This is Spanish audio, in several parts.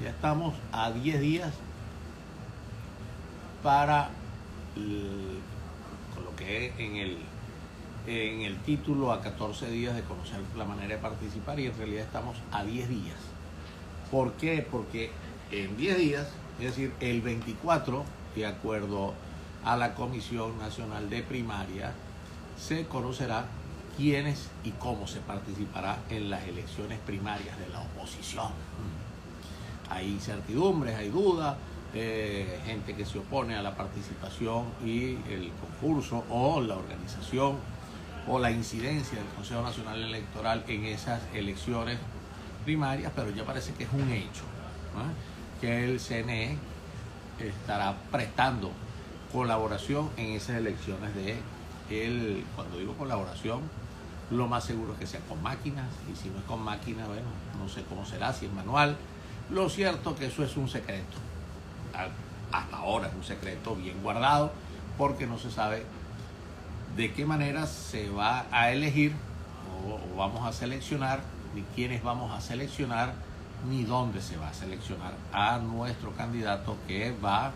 Ya estamos a 10 días para, coloqué en el título, a 14 días de conocer la manera de participar, y en realidad estamos a 10 días. ¿Por qué? Porque en 10 días, es decir, el 24, de acuerdo a la Comisión Nacional de Primaria, se conocerá quiénes y cómo se participará en las elecciones primarias de la oposición. Hay incertidumbres, hay dudas, gente que se opone a la participación y el concurso o la organización o la incidencia del Consejo Nacional Electoral en esas elecciones primarias, pero ya parece que es un hecho, ¿no? Que el CNE estará prestando colaboración en esas elecciones cuando digo colaboración, lo más seguro es que sea con máquinas, y si no es con máquinas, bueno, no sé cómo será, si es manual. Lo cierto que eso es un secreto. Hasta ahora es un secreto bien guardado, porque no se sabe de qué manera se va a elegir o vamos a seleccionar, ni quiénes vamos a seleccionar, ni dónde se va a seleccionar a nuestro candidato que va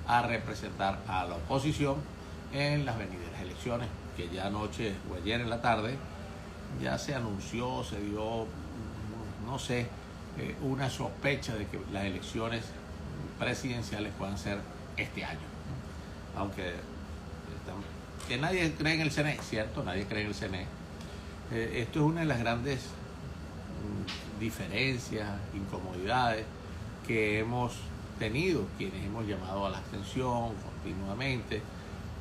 a representar a la oposición en las venideras elecciones, que ya anoche o ayer en la tarde ya se anunció, se dio, no sé, una sospecha de que las elecciones presidenciales puedan ser este año, ¿no? Aunque que nadie cree en el CNE, ¿cierto? Nadie cree en el CNE. Esto es una de las grandes diferencias, incomodidades que hemos tenido quienes hemos llamado a la abstención continuamente.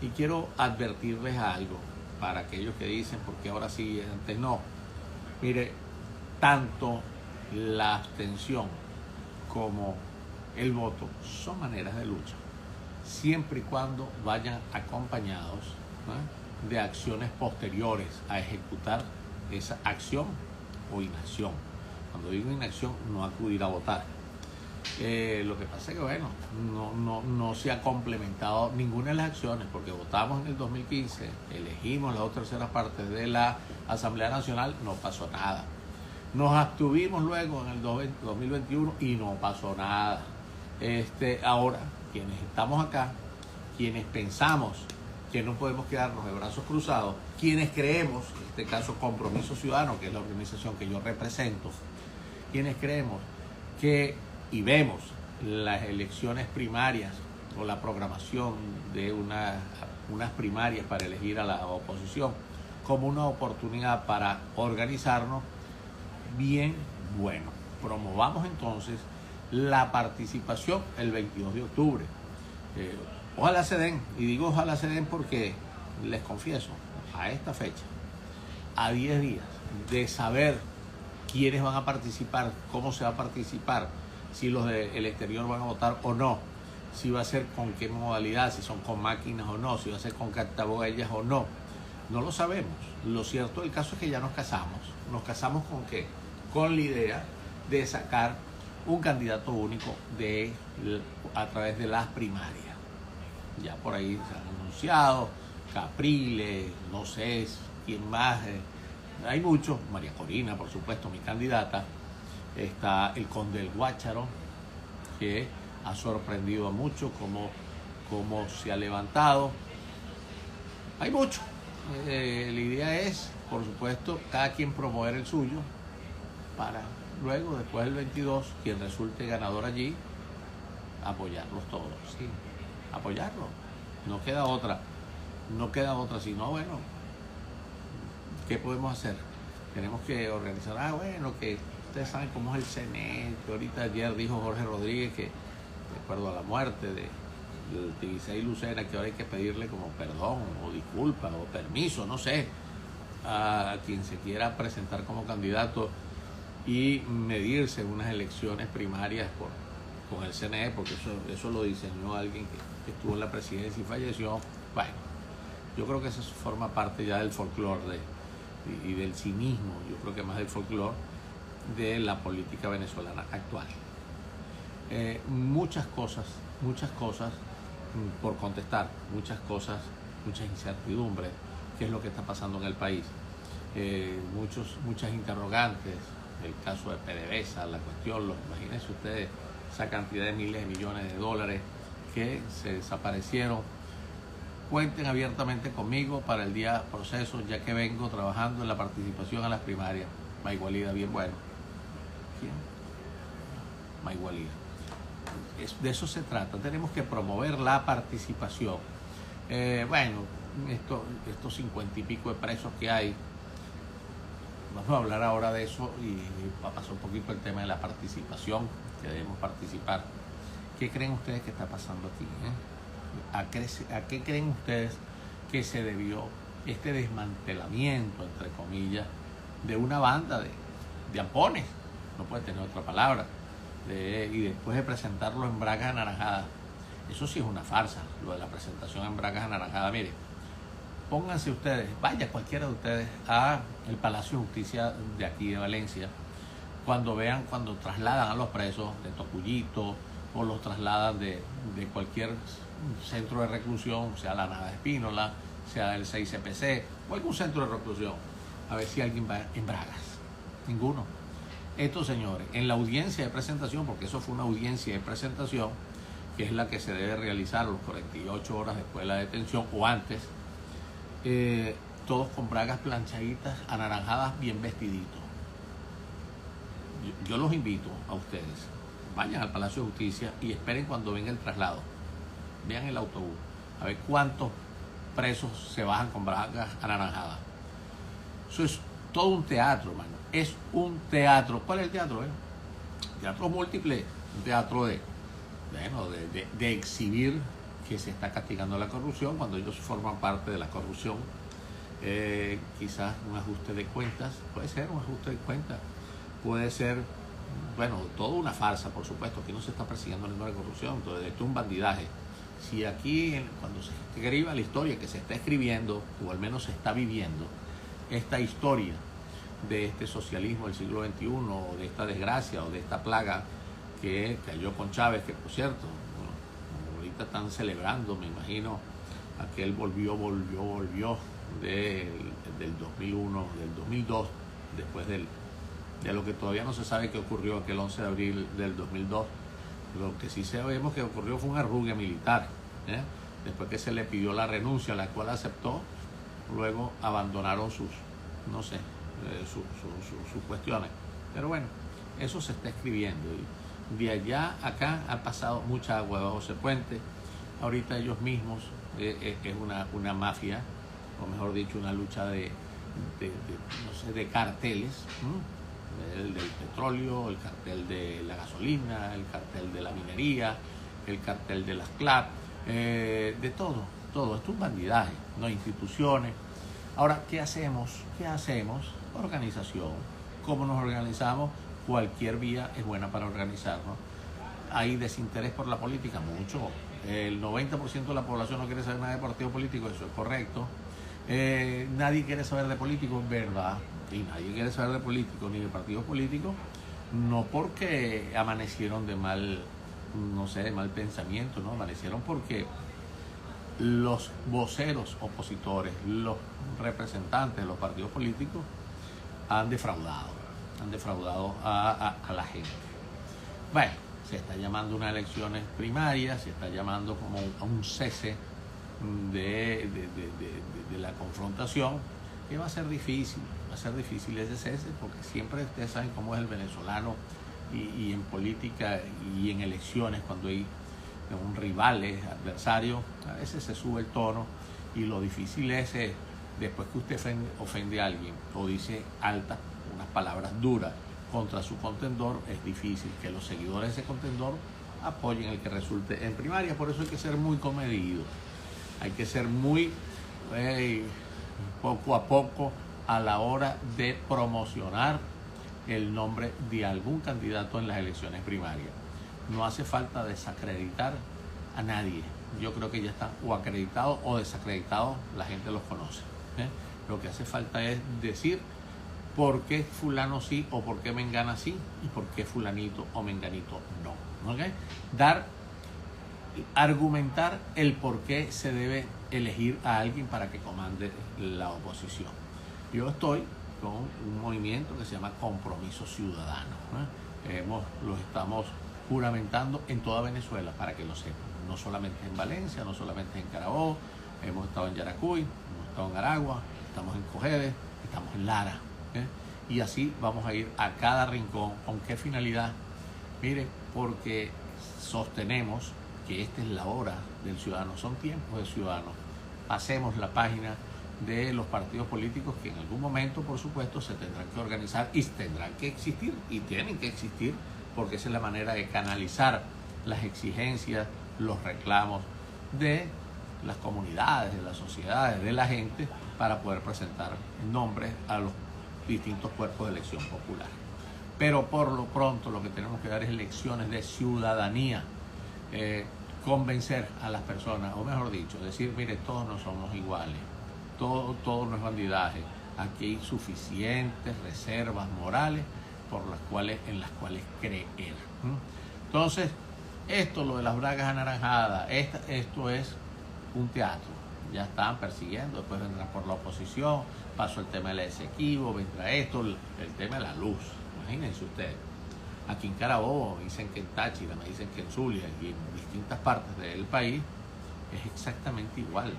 Y quiero advertirles algo para aquellos que dicen, porque ahora sí, antes no. Mire, tanto la abstención como el voto son maneras de lucha, siempre y cuando vayan acompañados, ¿no?, de acciones posteriores a ejecutar esa acción o inacción. Cuando digo inacción, no acudir a votar. Lo que pasa es que, bueno, no se ha complementado ninguna de las acciones, porque votamos en el 2015, elegimos las 2/3 partes de la Asamblea Nacional, no pasó nada. Nos abstuvimos luego en el 2021 y no pasó nada. Ahora, quienes estamos acá, quienes pensamos que no podemos quedarnos de brazos cruzados, quienes creemos, en este caso Compromiso Ciudadano, que es la organización que yo represento, quienes creemos que y vemos las elecciones primarias o la programación de unas primarias para elegir a la oposición como una oportunidad para organizarnos bien, bueno, promovamos entonces la participación el 22 de octubre. Ojalá se den, y digo ojalá se den porque les confieso, a esta fecha, a 10 días de saber quiénes van a participar, cómo se va a participar, si los del exterior van a votar o no, si va a ser con qué modalidad, si son con máquinas o no, si va a ser con cartaboellas o no, no lo sabemos. Lo cierto del caso es que ya nos casamos. ¿Nos casamos con qué? Con la idea de sacar un candidato único a través de las primarias. Ya por ahí se han anunciado, Capriles, no sé quién más, hay muchos, María Corina, por supuesto, mi candidata. Está el Conde del Guácharo, que ha sorprendido a muchos cómo se ha levantado. Hay mucho. La idea es, por supuesto, cada quien promover el suyo para luego, después del 22, quien resulte ganador allí, apoyarlos todos. Sí, apoyarlos. No queda otra. No queda otra, sino, bueno, ¿qué podemos hacer? Tenemos que organizar, bueno, que ustedes saben cómo es el CNE, que ahorita ayer dijo Jorge Rodríguez que, de acuerdo a la muerte de Tibisay Lucena, que ahora hay que pedirle como perdón o disculpa o permiso, no sé, a quien se quiera presentar como candidato y medirse en unas elecciones primarias con el CNE, porque eso lo diseñó alguien que estuvo en la presidencia y falleció. Bueno, yo creo que eso forma parte ya del folclore y del cinismo, yo creo que más del folclore de la política venezolana actual. Muchas cosas por contestar, muchas incertidumbres, qué es lo que está pasando en el país, muchas interrogantes, el caso de PDVSA, la cuestión, imagínense ustedes, esa cantidad de miles de millones de dólares que se desaparecieron. Cuenten abiertamente conmigo para el día proceso, ya que vengo trabajando en la participación a las primarias. Maigualida, bien bueno. ¿Quién? Maigualida. De eso se trata. Tenemos que promover la participación. Bueno, estos 50 y pico de presos que hay, vamos a hablar ahora de eso y pasar un poquito el tema de la participación, que debemos participar. ¿Qué creen ustedes que está pasando aquí? ¿A qué creen ustedes que se debió este desmantelamiento, entre comillas, de una banda de ampones? No puede tener otra palabra. Y después de presentarlo en bragas anaranjadas. Eso sí es una farsa, lo de la presentación en bragas anaranjadas. Mire, pónganse ustedes, vaya cualquiera de ustedes a el Palacio de Justicia de aquí de Valencia, cuando trasladan a los presos de Tocuyito o los trasladan de cualquier centro de reclusión, sea la Nava de Espínola, sea el 6CPC o algún centro de reclusión, a ver si alguien va en bragas. Ninguno. Estos señores, en la audiencia de presentación, porque eso fue una audiencia de presentación, que es la que se debe realizar a los 48 horas después de la detención o antes, todos con bragas planchaditas, anaranjadas, bien vestiditos. Yo los invito a ustedes, vayan al Palacio de Justicia y esperen cuando venga el traslado. Vean el autobús, a ver cuántos presos se bajan con bragas anaranjadas. Eso es todo un teatro, hermano. Es un teatro. ¿Cuál es el teatro? Teatro múltiple, un teatro de exhibir que se está castigando la corrupción cuando ellos forman parte de la corrupción. Quizás un ajuste de cuentas, puede ser un ajuste de cuentas, puede ser, bueno, toda una farsa, por supuesto. Aquí no se está persiguiendo ninguna corrupción, entonces esto es un bandidaje. Si aquí, cuando se escriba la historia que se está escribiendo, o al menos se está viviendo, esta historia de este socialismo del siglo XXI, o de esta desgracia, o de esta plaga que cayó con Chávez, que por cierto, bueno, ahorita están celebrando, me imagino, aquel volvió del 2001, del 2002, después de lo que todavía no se sabe qué ocurrió aquel 11 de abril del 2002. Lo que sí sabemos que ocurrió fue un arrugue militar, después que se le pidió la renuncia, la cual aceptó, luego abandonaron sus cuestiones. Pero bueno, eso se está escribiendo. Y de allá a acá ha pasado mucha agua bajo ese puente. Ahorita ellos mismos es una mafia, o mejor dicho, una lucha de carteles. El del petróleo, el cartel de la gasolina, el cartel de la minería, el cartel de las CLAP, de todo. Esto es un bandidaje, no hay instituciones. Ahora, ¿qué hacemos? Organización. ¿Cómo nos organizamos? Cualquier vía es buena para organizarnos. ¿Hay desinterés por la política? Mucho. El 90% de la población no quiere saber nada de partido político, eso es correcto. Nadie quiere saber de políticos, ¿verdad? Y nadie quiere saber de políticos ni de partidos políticos, no porque amanecieron de mal pensamiento, no, amanecieron porque los voceros opositores, los representantes de los partidos políticos han defraudado a la gente. Bueno, se está llamando unas elecciones primarias, se está llamando como a un cese de la confrontación, que va a ser difícil ese cese, porque siempre ustedes saben cómo es el venezolano y en política y en elecciones, cuando hay rivales, adversarios, a veces se sube el tono, y lo difícil es después que usted ofende a alguien o dice unas palabras duras contra su contendor, es difícil que los seguidores de ese contendor apoyen el que resulte en primaria. Por eso hay que ser muy comedido, hay que ser muy poco a poco a la hora de promocionar el nombre de algún candidato en las elecciones primarias. No hace falta desacreditar a nadie. Yo creo que ya están o acreditados o desacreditados, la gente los conoce. Lo que hace falta es decir por qué fulano sí o por qué mengana sí y por qué fulanito o menganito no. ¿Okay? Argumentar el por qué se debe elegir a alguien para que comande la oposición. Yo estoy con un movimiento que se llama Compromiso Ciudadano. Lo estamos juramentando en toda Venezuela, para que lo sepan. No solamente en Valencia, no solamente en Carabobo, hemos estado en Yaracuy, hemos estado en Aragua, estamos en Cojedes, estamos en Lara. Y así vamos a ir a cada rincón. ¿Con qué finalidad? Mire, porque sostenemos que esta es la hora del ciudadano, son tiempos de ciudadanos. Pasemos la página de los partidos políticos que en algún momento, por supuesto, se tendrán que organizar y tendrán que existir y tienen que existir, porque esa es la manera de canalizar las exigencias, los reclamos de las comunidades, de las sociedades, de la gente, para poder presentar nombres a los distintos cuerpos de elección popular. Pero por lo pronto lo que tenemos que dar es lecciones de ciudadanía, convencer a las personas, o mejor dicho, decir, mire, todos no somos iguales, todo no es bandidaje, aquí hay suficientes reservas morales en las cuales creer. Entonces, lo de las bragas anaranjadas, esto es un teatro. Ya estaban persiguiendo, después vendrán por la oposición, pasó el tema del Esequibo, vendrá esto, el tema de la luz. Imagínense ustedes, aquí en Carabobo, me dicen que en Táchira, me dicen que en Zulia y en distintas partes del país es exactamente igual.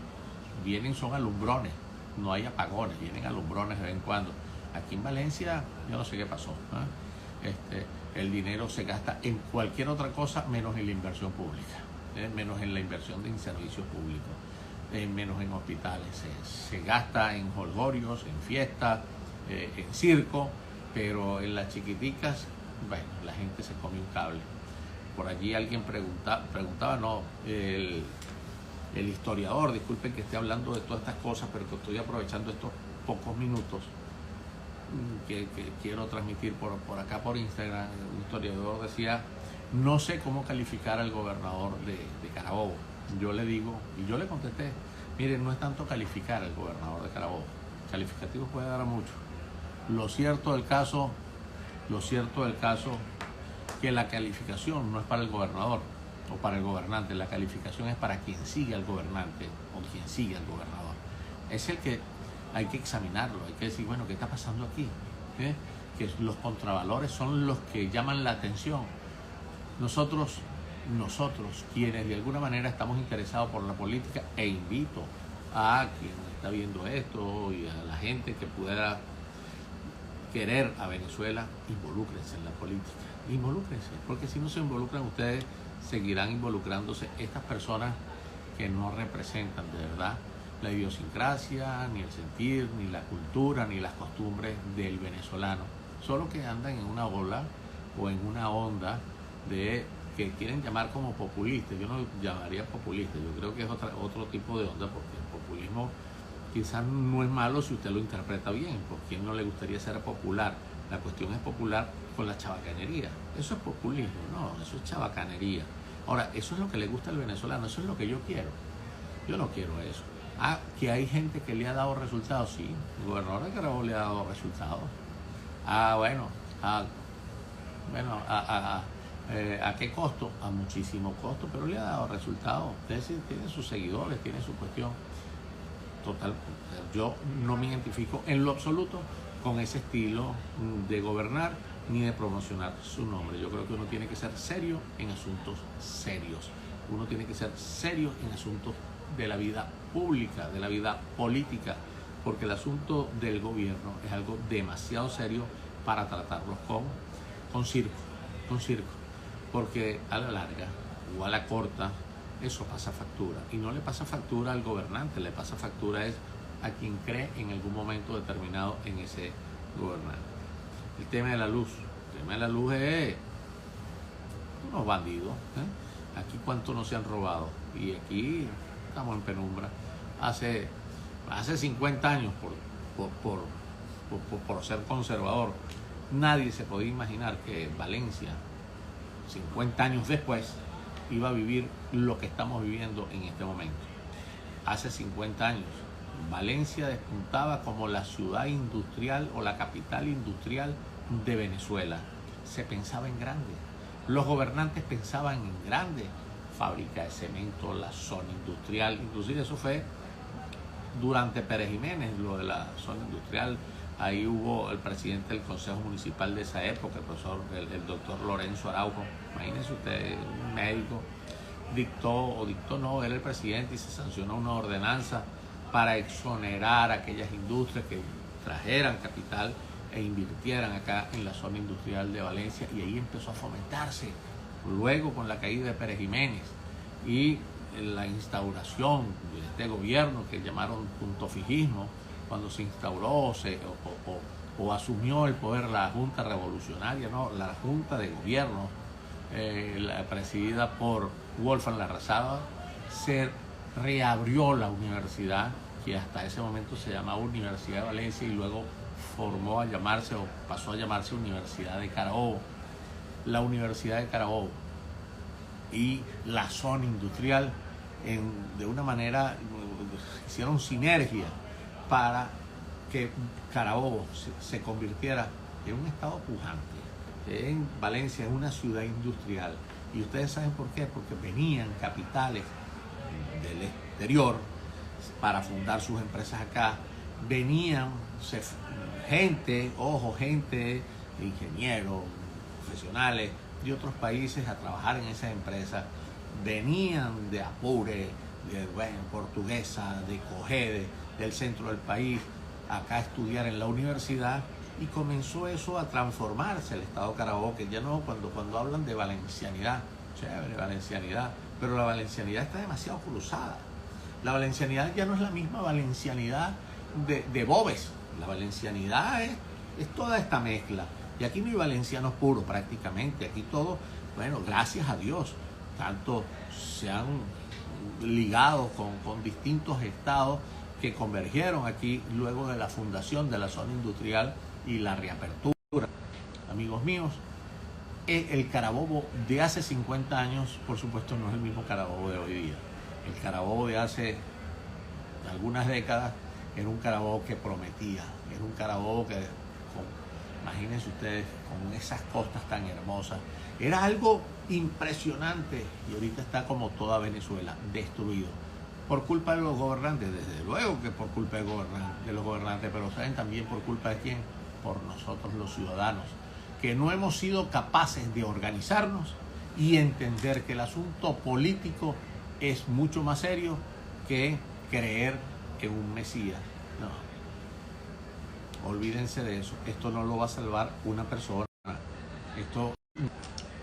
Son alumbrones, no hay apagones, vienen alumbrones de vez en cuando. Aquí en Valencia, yo no sé qué pasó, el dinero se gasta en cualquier otra cosa menos en la inversión pública, menos en la inversión en servicios públicos, menos en hospitales. Se gasta en jolgorios, en fiestas, en circo, pero en las chiquiticas, bueno, la gente se come un cable. Por allí alguien preguntaba, no, el historiador, disculpen que esté hablando de todas estas cosas, pero que estoy aprovechando estos pocos minutos que quiero transmitir por acá por Instagram. Un historiador decía, no sé cómo calificar al gobernador de Carabobo. Yo le digo, y yo le contesté, miren, no es tanto calificar al gobernador de Carabobo, calificativos puede dar a mucho. Lo cierto del caso que la calificación no es para el gobernador o para el gobernante, la calificación es para quien sigue al gobernante o quien sigue al gobernador. Es el que hay que examinarlo, hay que decir, bueno, ¿qué está pasando aquí? Que los contravalores son los que llaman la atención. Nosotros, quienes de alguna manera estamos interesados por la política, e invito a quien está viendo esto y a la gente que pudiera querer a Venezuela, involúcrense en la política, involúcrense, porque si no se involucran ustedes, seguirán involucrándose estas personas que no representan de verdad la idiosincrasia, ni el sentir, ni la cultura, ni las costumbres del venezolano, solo que andan en una ola o en una onda de que quieren llamar como populista. Yo no llamaría populista, yo creo que es otro tipo de onda, porque el populismo quizás no es malo si usted lo interpreta bien, porque a quien no le gustaría ser popular. La cuestión es popular con la chabacanería. Eso es populismo, no, eso es chabacanería. Ahora, eso es lo que le gusta al venezolano, eso es lo que yo quiero. Yo no quiero eso. Que hay gente que le ha dado resultados, sí. El gobernador de Carabobo le ha dado resultados. ¿A qué costo? A muchísimo costo, pero le ha dado resultados. Usted tiene sus seguidores, tiene su cuestión. Total, yo no me identifico en lo absoluto con ese estilo de gobernar ni de promocionar su nombre. Yo creo que uno tiene que ser serio en asuntos serios. Uno tiene que ser serio en asuntos de la vida pública, de la vida política, porque el asunto del gobierno es algo demasiado serio para tratarlo con circo, porque a la larga o a la corta eso pasa factura, y no le pasa factura al gobernante, le pasa factura es a quien cree en algún momento determinado en ese gobernante. El tema de la luz es unos bandidos, Aquí cuánto no se han robado, y aquí estamos en penumbra. Hace 50 años, por ser conservador, nadie se podía imaginar que Valencia, 50 años después, iba a vivir lo que estamos viviendo en este momento. Hace 50 años, Valencia despuntaba como la ciudad industrial o la capital industrial de Venezuela. Se pensaba en grande. Los gobernantes pensaban en grande. Fábrica de cemento, la zona industrial. Inclusive eso fue durante Pérez Jiménez, lo de la zona industrial, Ahí hubo el presidente del Consejo Municipal de esa época, el doctor Lorenzo Araujo. Imagínense usted, un médico, era el presidente y se sancionó una ordenanza para exonerar a aquellas industrias que trajeran capital e invirtieran acá en la zona industrial de Valencia, y ahí empezó a fomentarse. Luego, con la caída de Pérez Jiménez y la instauración de este gobierno que llamaron puntofijismo, cuando se instauró o asumió el poder la Junta Revolucionaria, ¿no? La Junta de Gobierno, presidida por Wolfgang Larrazábal, se reabrió la universidad, que hasta ese momento se llamaba Universidad de Valencia y luego pasó a llamarse Universidad de Carabobo. La Universidad de Carabobo y la zona industrial de una manera hicieron sinergia para que Carabobo se convirtiera en un estado pujante. En Valencia es una ciudad industrial, y ustedes saben por qué, porque venían capitales del exterior para fundar sus empresas acá, venían gente, ingenieros, profesionales de otros países a trabajar en esas empresas, venían de Apure, Portuguesa, de Cogede, del centro del país, acá a estudiar en la universidad, y comenzó eso a transformarse el estado Carabobo, que ya no, cuando hablan de valencianidad, chévere, valencianidad, pero la valencianidad está demasiado cruzada. La valencianidad ya no es la misma valencianidad de Boves. La valencianidad es toda esta mezcla. Y aquí no hay valencianos puros prácticamente. Aquí todo, bueno, gracias a Dios, tanto se han ligado con distintos estados que convergieron aquí luego de la fundación de la zona industrial y la reapertura. Amigos míos, el Carabobo de hace 50 años, por supuesto, no es el mismo Carabobo de hoy día. El Carabobo de hace algunas décadas era un Carabobo que prometía, era un Carabobo que, imagínense ustedes, con esas costas tan hermosas, era algo impresionante, y ahorita está como toda Venezuela, destruido. Por culpa de los gobernantes, desde luego que por culpa de los gobernantes, pero ¿saben también por culpa de quién? Por nosotros los ciudadanos, que no hemos sido capaces de organizarnos y entender que el asunto político es mucho más serio que creer en un Mesías. No, olvídense de eso. Esto no lo va a salvar una persona.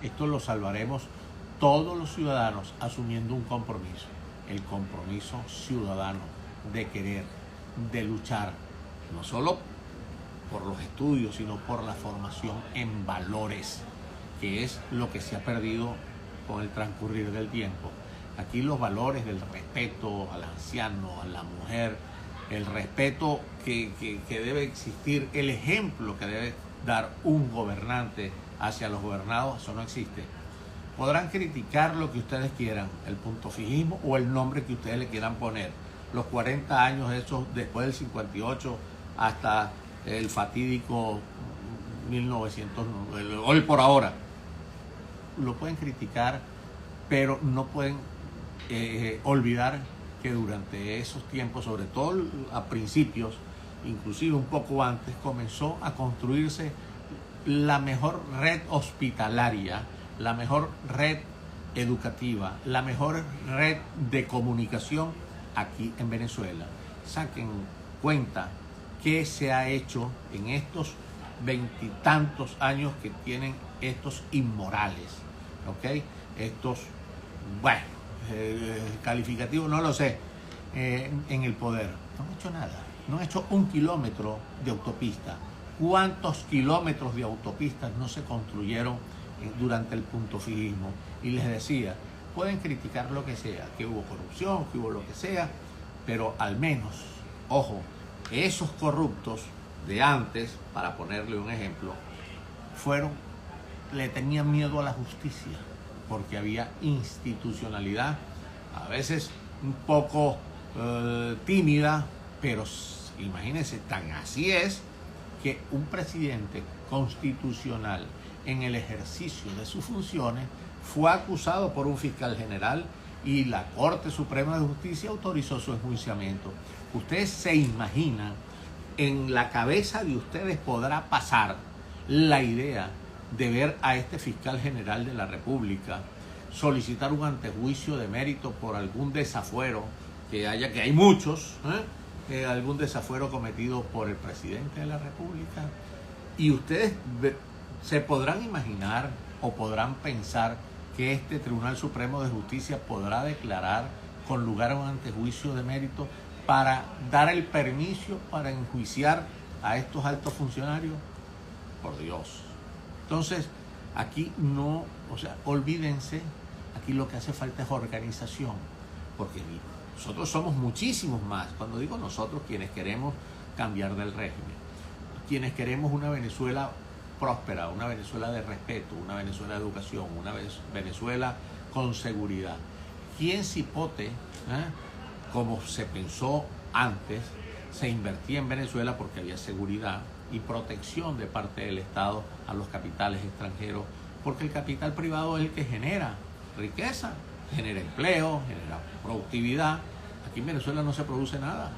Esto lo salvaremos todos los ciudadanos asumiendo un compromiso. El compromiso ciudadano de querer, de luchar, no solo por los estudios, sino por la formación en valores, que es lo que se ha perdido con el transcurrir del tiempo. Aquí los valores del respeto al anciano, a la mujer, el respeto que debe existir, el ejemplo que debe dar un gobernante hacia los gobernados, eso no existe. Podrán criticar lo que ustedes quieran, el puntofijismo o el nombre que ustedes le quieran poner, los 40 años hechos después del 58 hasta el fatídico 1900, hoy por ahora. Lo pueden criticar, pero no pueden olvidar que durante esos tiempos, sobre todo a principios, inclusive un poco antes, comenzó a construirse la mejor red hospitalaria, la mejor red educativa, la mejor red de comunicación aquí en Venezuela. Saquen cuenta qué se ha hecho en estos 20 y tantos años que tienen estos inmorales, ¿ok? Estos, bueno, calificativos, no lo sé, en el poder. No han hecho nada, no han hecho un kilómetro de autopista. ¿Cuántos kilómetros de autopistas no se construyeron durante el puntofijismo? Y les decía, pueden criticar lo que sea, que hubo corrupción, que hubo lo que sea, pero al menos, ojo, esos corruptos de antes, para ponerle un ejemplo, le tenían miedo a la justicia, porque había institucionalidad, a veces un poco tímida, pero imagínense, tan así es que un presidente constitucional en el ejercicio de sus funciones fue acusado por un fiscal general y la Corte Suprema de Justicia autorizó su enjuiciamiento. Ustedes se imaginan en la cabeza de ustedes podrá pasar la idea de ver a este fiscal general de la República solicitar un antejuicio de mérito por algún desafuero que haya, que hay muchos, algún desafuero cometido por el presidente de la República? Y ustedes se podrán imaginar o podrán pensar que este Tribunal Supremo de Justicia podrá declarar con lugar a un antejuicio de mérito para dar el permiso para enjuiciar a estos altos funcionarios. Por Dios. Entonces, aquí no, o sea, olvídense, aquí lo que hace falta es organización, porque nosotros somos muchísimos más. Cuando digo nosotros, quienes queremos cambiar del régimen, quienes queremos una Venezuela próspera, una Venezuela de respeto, una Venezuela de educación, una Venezuela con seguridad. ¿Quién cipote, como se pensó antes, se invertía en Venezuela porque había seguridad y protección de parte del Estado a los capitales extranjeros? Porque el capital privado es el que genera riqueza, genera empleo, genera productividad. Aquí en Venezuela no se produce nada,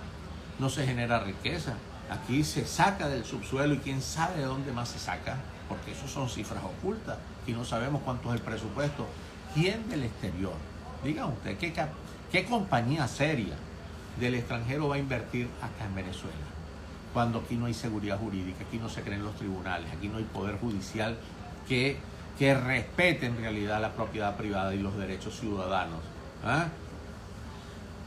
no se genera riqueza. Aquí se saca del subsuelo y quién sabe de dónde más se saca, porque eso son cifras ocultas y no sabemos cuánto es el presupuesto. ¿Quién del exterior? Diga usted, ¿qué compañía seria del extranjero va a invertir acá en Venezuela? Cuando aquí no hay seguridad jurídica, aquí no se creen los tribunales, aquí no hay poder judicial que respete en realidad la propiedad privada y los derechos ciudadanos.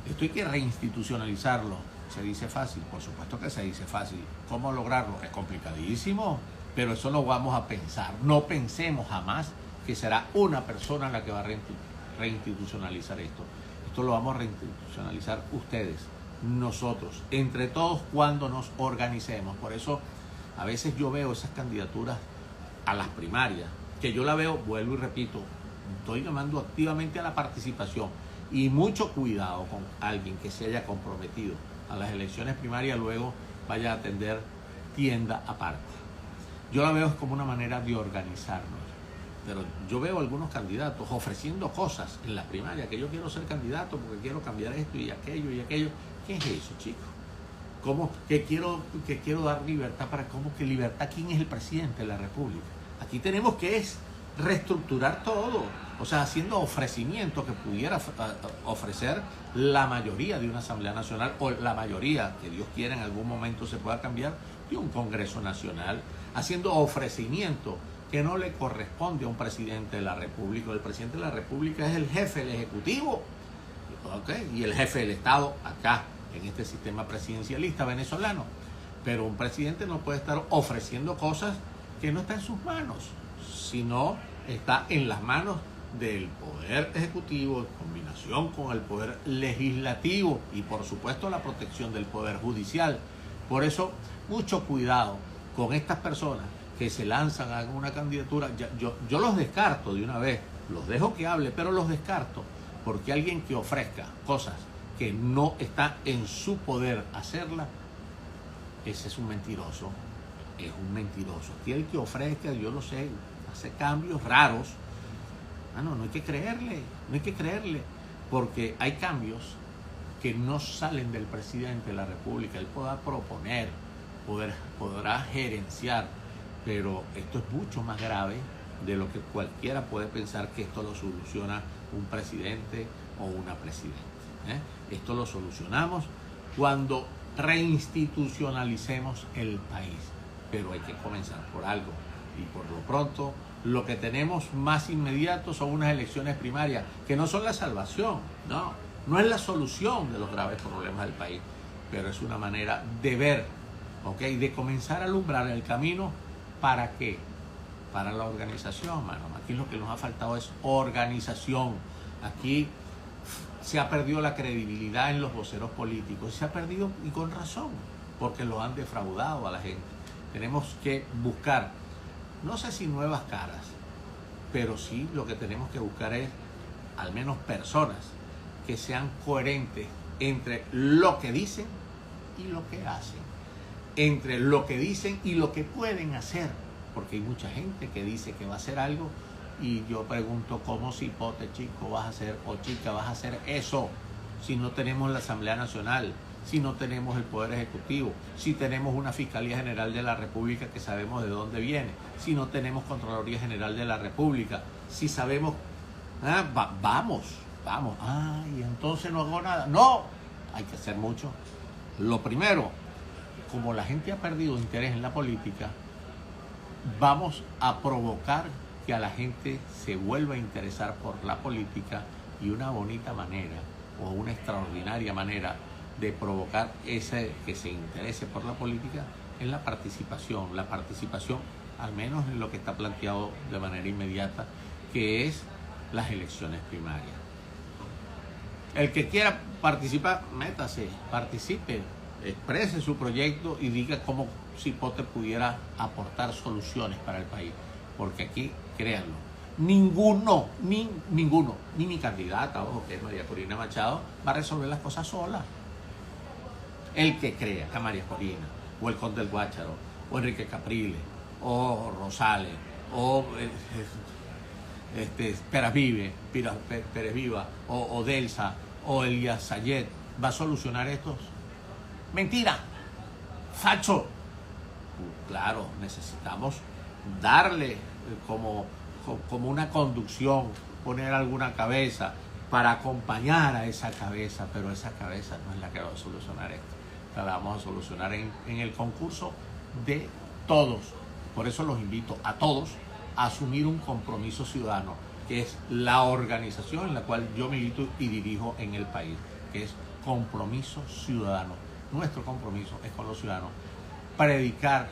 Esto hay que reinstitucionalizarlo. ¿Se dice fácil? Por supuesto que se dice fácil. ¿Cómo lograrlo? Es complicadísimo, pero eso lo vamos a pensar. No pensemos jamás que será una persona la que va a reinstitucionalizar esto. Esto lo vamos a reinstitucionalizar ustedes, nosotros, entre todos cuando nos organicemos. Por eso a veces yo veo esas candidaturas a las primarias, que yo la veo, vuelvo y repito, estoy llamando activamente a la participación y mucho cuidado con alguien que se haya comprometido a las elecciones primarias, luego vaya a atender tienda aparte. Yo la veo como una manera de organizarnos. Pero yo veo algunos candidatos ofreciendo cosas en la primaria, que yo quiero ser candidato porque quiero cambiar esto y aquello y aquello. ¿Qué es eso, chicos? ¿Cómo que quiero dar libertad para cómo que libertad? ¿Quién es el presidente de la República? Aquí tenemos que reestructurar todo, o sea, haciendo ofrecimientos que pudiera ofrecer la mayoría de una Asamblea Nacional o la mayoría, que Dios quiera en algún momento se pueda cambiar, de un Congreso Nacional, haciendo ofrecimientos que no le corresponde a un presidente de la República. El presidente de la República es el jefe del Ejecutivo, ¿okay? Y el jefe del Estado acá, en este sistema presidencialista venezolano. Pero un presidente no puede estar ofreciendo cosas que no están en sus manos, sino está en las manos del Poder Ejecutivo, en combinación con el Poder Legislativo y por supuesto la protección del Poder Judicial. Por eso, mucho cuidado con estas personas que se lanzan a una candidatura. Yo los descarto de una vez, los dejo que hable, pero los descarto, porque alguien que ofrezca cosas que no está en su poder hacerla, ese es un mentiroso, es un mentiroso. Aquí el que ofrezca, yo lo sé, hace cambios raros, no hay que creerle, no hay que creerle, porque hay cambios que no salen del presidente de la República. Él podrá proponer, podrá gerenciar, pero esto es mucho más grave de lo que cualquiera puede pensar que esto lo soluciona un presidente o una presidenta. Esto lo solucionamos cuando reinstitucionalicemos el país, pero hay que comenzar por algo, y por lo pronto lo que tenemos más inmediato son unas elecciones primarias que no son la salvación, no es la solución de los graves problemas del país, pero es una manera de ver, de comenzar a alumbrar el camino. ¿Para qué? Para la organización, mano. Aquí lo que nos ha faltado es organización. Aquí se ha perdido la credibilidad en los voceros políticos. Se ha perdido, y con razón, porque lo han defraudado a la gente. Tenemos que buscar, no sé si nuevas caras, pero sí lo que tenemos que buscar es al menos personas que sean coherentes entre lo que dicen y lo que hacen, entre lo que dicen y lo que pueden hacer, porque hay mucha gente que dice que va a hacer algo y yo pregunto, ¿cómo cipote, chico, vas a hacer, o chica, vas a hacer eso si no tenemos la Asamblea Nacional, si no tenemos el Poder Ejecutivo, si tenemos una Fiscalía General de la República que sabemos de dónde viene, si no tenemos Contraloría General de la República, si sabemos, vamos, y entonces no hago nada. No, hay que hacer mucho. Lo primero, como la gente ha perdido interés en la política, vamos a provocar que a la gente se vuelva a interesar por la política, y una bonita manera o una extraordinaria manera de provocar ese que se interese por la política es la participación, al menos en lo que está planteado de manera inmediata, que es las elecciones primarias. El que quiera participar, métase, participe, exprese su proyecto y diga cómo Cipote pudiera aportar soluciones para el país. Porque aquí, créanlo, ninguno, ni mi candidata, ojo, que es María Corina Machado, va a resolver las cosas sola. El que crea que María Corina, o el Conde del Guácharo, o Enrique Capriles, o Rosales, o Pérez Viva, o Delsa, o Elías Sayed, va a solucionar estos. Mentira, facho. Claro, necesitamos darle como una conducción, poner alguna cabeza para acompañar a esa cabeza, pero esa cabeza no es la que va a solucionar esto. La vamos a solucionar en el concurso de todos. Por eso los invito a todos a asumir un compromiso ciudadano, que es la organización en la cual yo milito y dirijo en el país, que es Compromiso Ciudadano. Nuestro compromiso es con los ciudadanos, predicar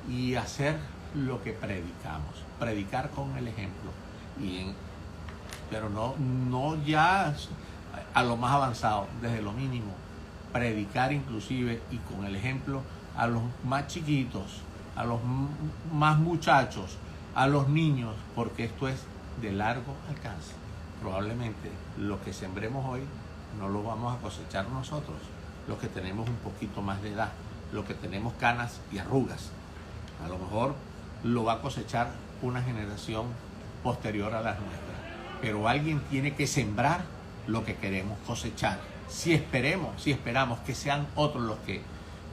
y hacer lo que predicamos, predicar con el ejemplo, pero no ya a lo más avanzado, desde lo mínimo, predicar inclusive y con el ejemplo a los más chiquitos, a los más muchachos, a los niños, porque esto es de largo alcance. Probablemente lo que sembremos hoy no lo vamos a cosechar nosotros, los que tenemos un poquito más de edad, los que tenemos canas y arrugas. A lo mejor lo va a cosechar una generación posterior a la nuestra, pero alguien tiene que sembrar lo que queremos cosechar. Si esperamos que sean otros los que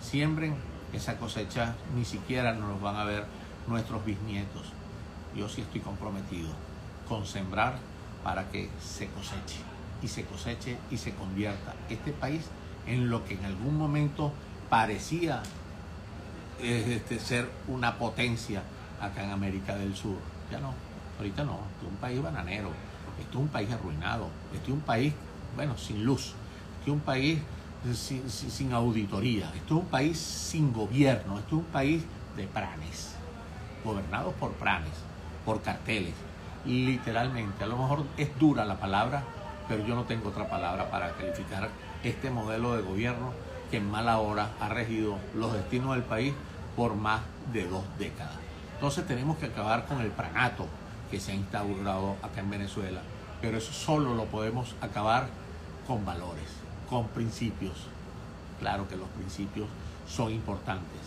siembren esa cosecha, ni siquiera nos van a ver nuestros bisnietos. Yo sí estoy comprometido con sembrar para que se coseche y se convierta este país en lo que en algún momento parecía ser una potencia acá en América del Sur. Ya no, ahorita no. Esto es un país bananero, esto es un país arruinado, esto es un país, sin luz, esto es un país sin auditoría, esto es un país sin gobierno, esto es un país de pranes, gobernados por pranes, por carteles, literalmente. A lo mejor es dura la palabra, pero yo no tengo otra palabra para calificar este modelo de gobierno que en mala hora ha regido los destinos del país por más de 2 décadas. Entonces tenemos que acabar con el pranato que se ha instaurado acá en Venezuela, pero eso solo lo podemos acabar con valores, con principios. Claro que los principios son importantes,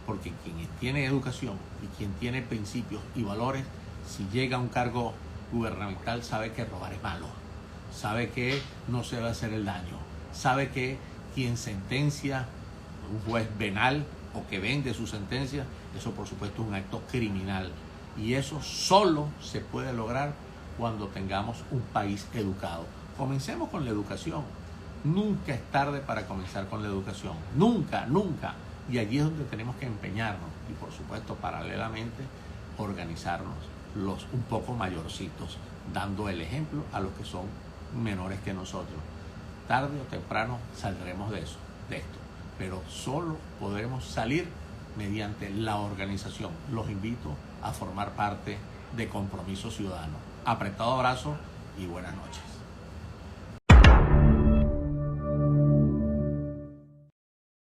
porque quien tiene educación y quien tiene principios y valores, si llega a un cargo gubernamental, sabe que robar es malo, sabe que no se va a hacer el daño, sabe que quien sentencia, un juez venal o que vende su sentencia, eso por supuesto es un acto criminal, y eso solo se puede lograr cuando tengamos un país educado. Comencemos con la educación. Nunca es tarde para comenzar con la educación, nunca, y allí es donde tenemos que empeñarnos, y por supuesto paralelamente organizarnos los un poco mayorcitos, dando el ejemplo a los que son menores que nosotros. Tarde o temprano saldremos de esto, pero solo podremos salir mediante la organización. Los invito a formar parte de Compromiso Ciudadano. Apretado abrazo y buenas noches.